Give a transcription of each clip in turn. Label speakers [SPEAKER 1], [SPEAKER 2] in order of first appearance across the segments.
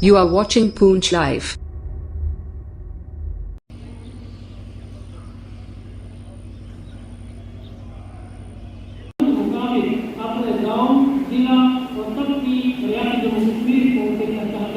[SPEAKER 1] You are watching Poonch Live.
[SPEAKER 2] अपने गांव जिला और सब की हरियाणा जम्मू कश्मीर को देखना चाहते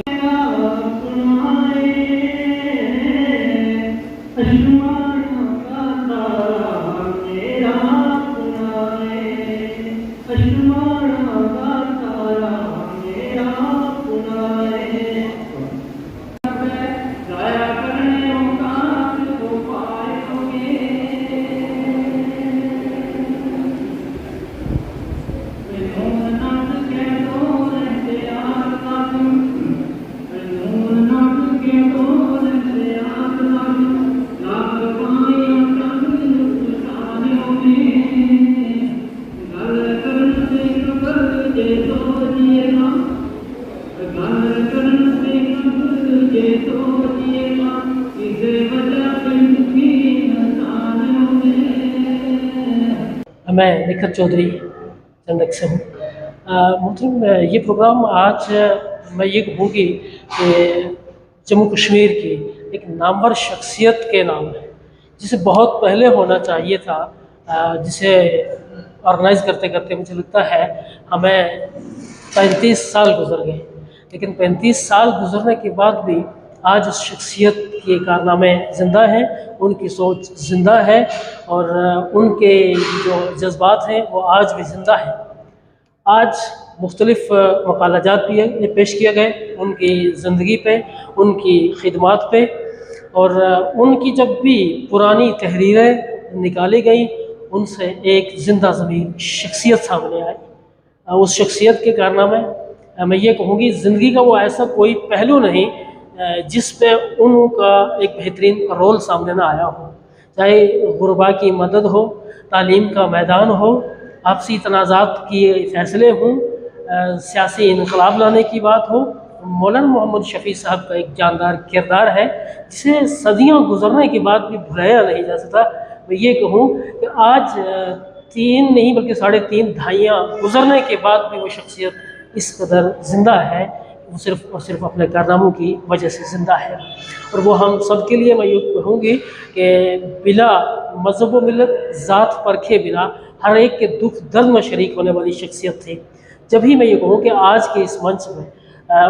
[SPEAKER 2] मैं निखत चौधरी चंदक से हूँ। मोहतरम, ये प्रोग्राम आज मैं ये कहूँगी कि जम्मू कश्मीर की एक नामवर शख्सियत के नाम है, जिसे बहुत पहले होना चाहिए था, जिसे ऑर्गेनाइज़ करते करते मुझे लगता है हमें 35 साल गुजर गए। लेकिन 35 साल गुजरने के बाद भी आज उस शख्सियत के कारनामे ज़िंदा हैं, उनकी सोच ज़िंदा है और उनके जो जज्बात हैं वो आज भी ज़िंदा हैं। आज मुख्तलिफ मकालाजात भी पेश किए गए उनकी ज़िंदगी पे, उनकी खिदमात पे, और उनकी जब भी पुरानी तहरीरें निकाली गई उनसे एक ज़िंदा ज़मीन शख्सियत सामने आई। उस शख्सियत के कारनामे मैं ये कहूँगी ज़िंदगी का वो ऐसा कोई पहलू नहीं जिस पे उनका एक बेहतरीन रोल सामने ना आया हो, चाहे गुरबा की मदद हो, तालीम का मैदान हो, आपसी तनाज़ात की फ़ैसले हों, सियासी इनकलाब लाने की बात हो। मौलाना मोहम्मद शफ़ी साहब का एक जानदार किरदार है जिसे सदियां गुजरने के बाद भी भुलाया नहीं जा सकता। मैं ये कहूँ कि आज 3 नहीं बल्कि 3.5 दहाइयाँ गुजरने के बाद भी वो शख्सियत इस कदर ज़िंदा है, वो सिर्फ़ और सिर्फ अपने कारनामों की वजह से ज़िंदा है। और वो हम सब के लिए मैं ये कहूँगी कि बिला मज़हब व मिलत ज़ात परखे बिना हर एक के दुख दर्द में शरीक होने वाली शख्सियत थी। जब ही मैं ये कहूँ कि आज के इस मंच में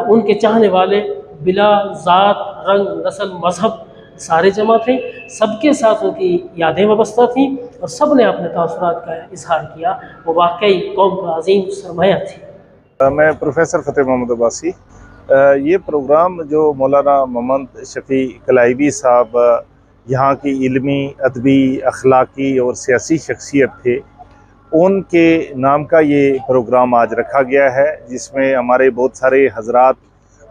[SPEAKER 2] उनके चाहने वाले बिला ज़ात, रंग, नस्ल, मज़हब सारे जमा थे, सबके साथ उनकी यादें वाबस्ता थीं और सब ने अपने तासुरात का इजहार किया। वो वाकई कौम का अजीम सरमाया थी।
[SPEAKER 3] मैं प्रोफेसर फ़तेह मोहम्मद अब्बासी। ये प्रोग्राम जो मौलाना मोहम्मद शफ़ी कलाइवी साहब यहाँ की इल्मी, अदबी, अखलाकी और सियासी शख्सियत थे, उनके नाम का ये प्रोग्राम आज रखा गया है, जिसमें हमारे बहुत सारे हजरात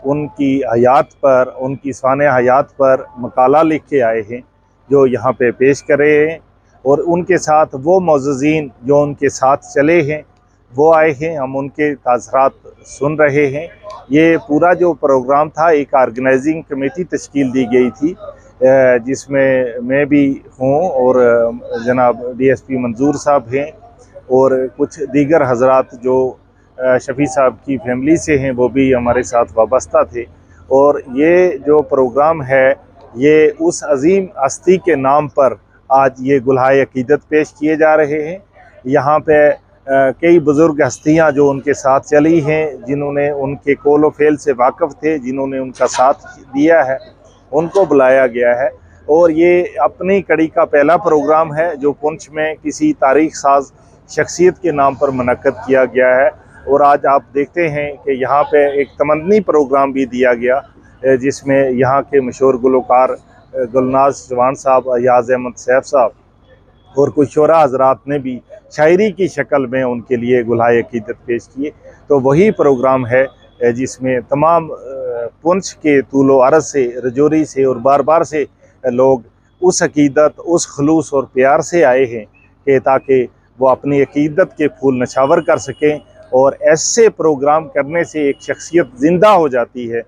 [SPEAKER 3] उनकी हयात पर, उनकी शान हयात पर मकाला लिख के आए हैं जो यहाँ पे पेश कर रहे हैं, और उनके साथ वो मौज़ूज़ीन जो उनके साथ चले हैं वो आए हैं, हम उनके ताज़रात सुन रहे हैं। ये पूरा जो प्रोग्राम था, एक ऑर्गेनाइजिंग कमेटी तश्कील दी गई थी जिसमें मैं भी हूँ और जनाब DSP मंजूर साहब हैं और कुछ दीगर हजरात जो शफ़ी साहब की फैमिली से हैं वो भी हमारे साथ वाबस्ता थे। और ये जो प्रोग्राम है ये उस अजीम हस्ती के नाम पर आज ये गुलहाए अकीदत पेश किए जा रहे हैं। यहाँ पे कई बुज़ुर्ग हस्तियाँ जो उनके साथ चली हैं, जिन्होंने उनके कौल व फ़ेल से वाक़फ़ थे, जिन्होंने उनका साथ दिया है, उनको बुलाया गया है। और ये अपनी कड़ी का पहला प्रोग्राम है जो पुंछ में किसी तारीख़ साज शख्सियत के नाम पर मुनक़्क़द किया गया है। और आज आप देखते हैं कि यहाँ पे एक तमन्नी प्रोग्राम भी दिया गया, जिसमें यहाँ के मशहूर गुलकार गुलनाज जवान साहब, अयाज़ अहमद सैफ साहब और कुछ शोरा हजरात ने भी शायरी की शक्ल में उनके लिए गुलहाए अकीदत पेश किए। तो वही प्रोग्राम है जिसमें तमाम पुंछ के तूलो अर्ज़ से, रजौरी से और बार बार से लोग उस अकीदत, उस खलूस और प्यार से आए हैं कि ताकि वो अपनी अकीदत के फूल नछावर कर सकें। और ऐसे प्रोग्राम करने से एक शख्सियत ज़िंदा हो जाती है,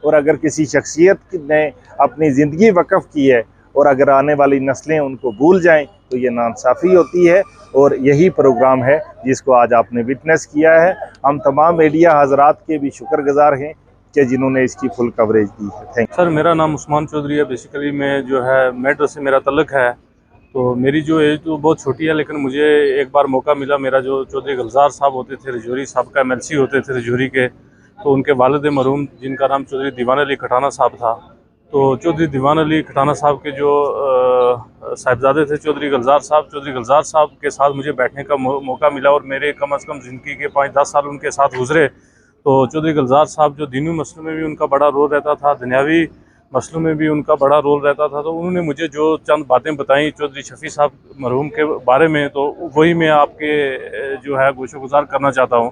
[SPEAKER 3] और अगर किसी शख्सियत ने अपनी ज़िंदगी वक़फ़ की है और अगर आने वाली नस्लें उनको भूल जाएं तो ये नाइंसाफ़ी होती है। और यही प्रोग्राम है जिसको आज आपने विटनेस किया है। हम तमाम मीडिया हजरात के भी शुक्रगुज़ार हैं कि जिन्होंने इसकी फुल कवरेज दी है। थैंक
[SPEAKER 4] सर, मेरा नाम उस्मान चौधरी है। बेसिकली मैं जो है मेडर से मेरा तल्लुक़ है। तो मेरी जो एज तो बहुत छोटी है, लेकिन मुझे एक बार मौका मिला। मेरा जो चौधरी गुलजार साहब होते थे रजौरी, साहब MLC होते थे रजौरी के, तो उनके वालिद मरहूम जिनका नाम चौधरी दीवान अली खटाना साहब था, तो चौधरी दीवान अली खटाना साहब के जो साहिबजादे थे चौधरी गुलजार साहब के साथ मुझे बैठने का मौका मिला और मेरे कम अज़ कम ज़िंदगी के 5-10 साल उनके साथ गुजरे। तो चौधरी गुलजार साहब जो दीनी मसलों में भी उनका बड़ा रोल रहता था, दुनियावी मसलों में भी उनका बड़ा रोल रहता था। तो उन्होंने मुझे जो चंद बातें बताई चौधरी शफ़ी साहब मरहूम के बारे में, तो वही मैं आपके जो है गोशोगुजार करना चाहता हूँ।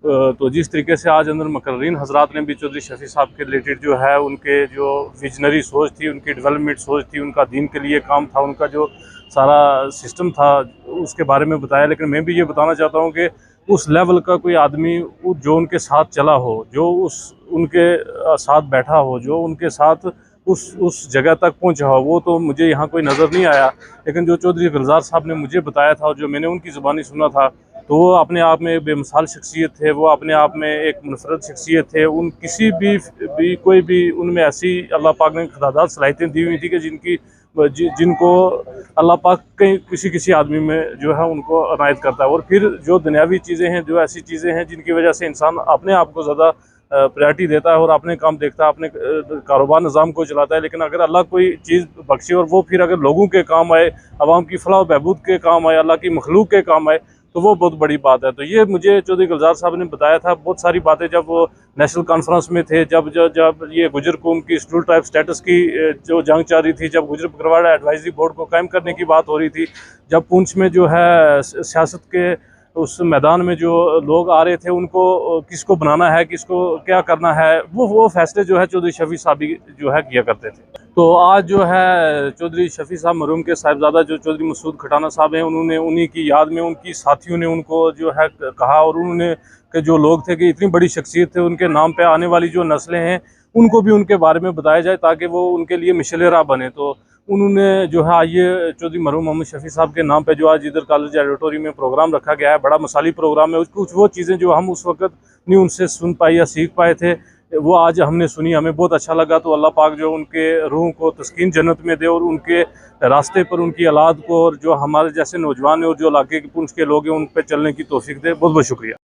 [SPEAKER 4] तो जिस तरीके से आज अंदर मुकर्रीन हजरात ने भी चौधरी शफ़ी साहब के रिलेटेड जो है उनके जो विजनरी सोच थी, उनकी डेवलपमेंट सोच थी, उनका दीन के लिए काम था, उनका जो सारा सिस्टम था उसके बारे में बताया। लेकिन मैं भी ये बताना चाहता हूँ कि उस लेवल का कोई आदमी जो उनके साथ चला हो, जो उनके साथ बैठा हो, जो उनके साथ उस जगह तक पहुंचा हो, वो तो मुझे यहाँ कोई नज़र नहीं आया। लेकिन जो चौधरी गुलजार साहब ने मुझे बताया था और जो मैंने उनकी ज़ुबानी सुना था, तो वो अपने आप में बेमिसाल शख्सियत थे, वो अपने आप में एक मुनफरद शख्सियत थे। उन किसी भी कोई भी उनमें ऐसी अल्लाह पाक ने खुदादाद सलाहियतें दी हुई थी कि जिनको अल्लाह पाक किसी आदमी में जो है उनको अनायत करता है। और फिर जो दुनियावी चीज़ें हैं, जो ऐसी चीज़ें हैं जिनकी वजह से इंसान अपने आप को ज़्यादा प्रायोरिटी देता है और अपने काम देखता है, अपने कारोबार निज़ाम को चलाता है। लेकिन अगर अल्लाह कोई चीज़ बख्शे और वो फिर अगर लोगों के काम आए, आवाम की फलाह बहबूद के काम आए, अल्लाह की मखलूक के काम आए, तो वो बहुत बड़ी बात है। तो ये मुझे चौधरी गुलजार साहब ने बताया था बहुत सारी बातें जब वो नेशनल कॉन्फ्रेंस में थे, जब ये गुजर कौम की शेड्यूल ट्राइब स्टेटस की जो जंग चल रही थी, जब गुजर बकरवाड़ा एडवाइजरी बोर्ड को कायम करने की बात हो रही थी, जब पुंछ में जो है सियासत के उस मैदान में जो लोग आ रहे थे, उनको किसको बनाना है, किसको क्या करना है, वो फैसले जो है चौधरी शफ़ी साहब जो है किया करते थे। तो आज जो है चौधरी शफ़ी साहब मरहूम के साहिबजादा जो चौधरी मसूद खटाना साहब हैं, उन्होंने उन्हीं की याद में उनकी साथियों ने उनको जो है कहा, और उन्होंने के जो लोग थे कि इतनी बड़ी शख्सियत थे, उनके नाम पे आने वाली जो नस्लें हैं उनको भी उनके बारे में बताया जाए ताकि वो उनके लिए मिशल राह बने। तो उन्होंने जो है ये चौधरी मरहूम मोहम्मद शफ़ी साहब के नाम पे जो आज इधर कॉलेज ऑडिटोरियम में प्रोग्राम रखा गया है, बड़ा मसाली प्रोग्राम है। कुछ वो चीज़ें जो हम उस वक्त नहीं उनसे सुन पाए या सीख पाए थे, वो आज हमने सुनी, हमें बहुत अच्छा लगा। तो अल्लाह पाक जो उनके रूह को तस्कीन जन्नत में दे और उनके रास्ते पर उनकी औलाद को और जो हमारे जैसे नौजवान और जो इलाके के पुंछ के लोग हैं उन पर चलने की तौफीक दे। बहुत बहुत शुक्रिया।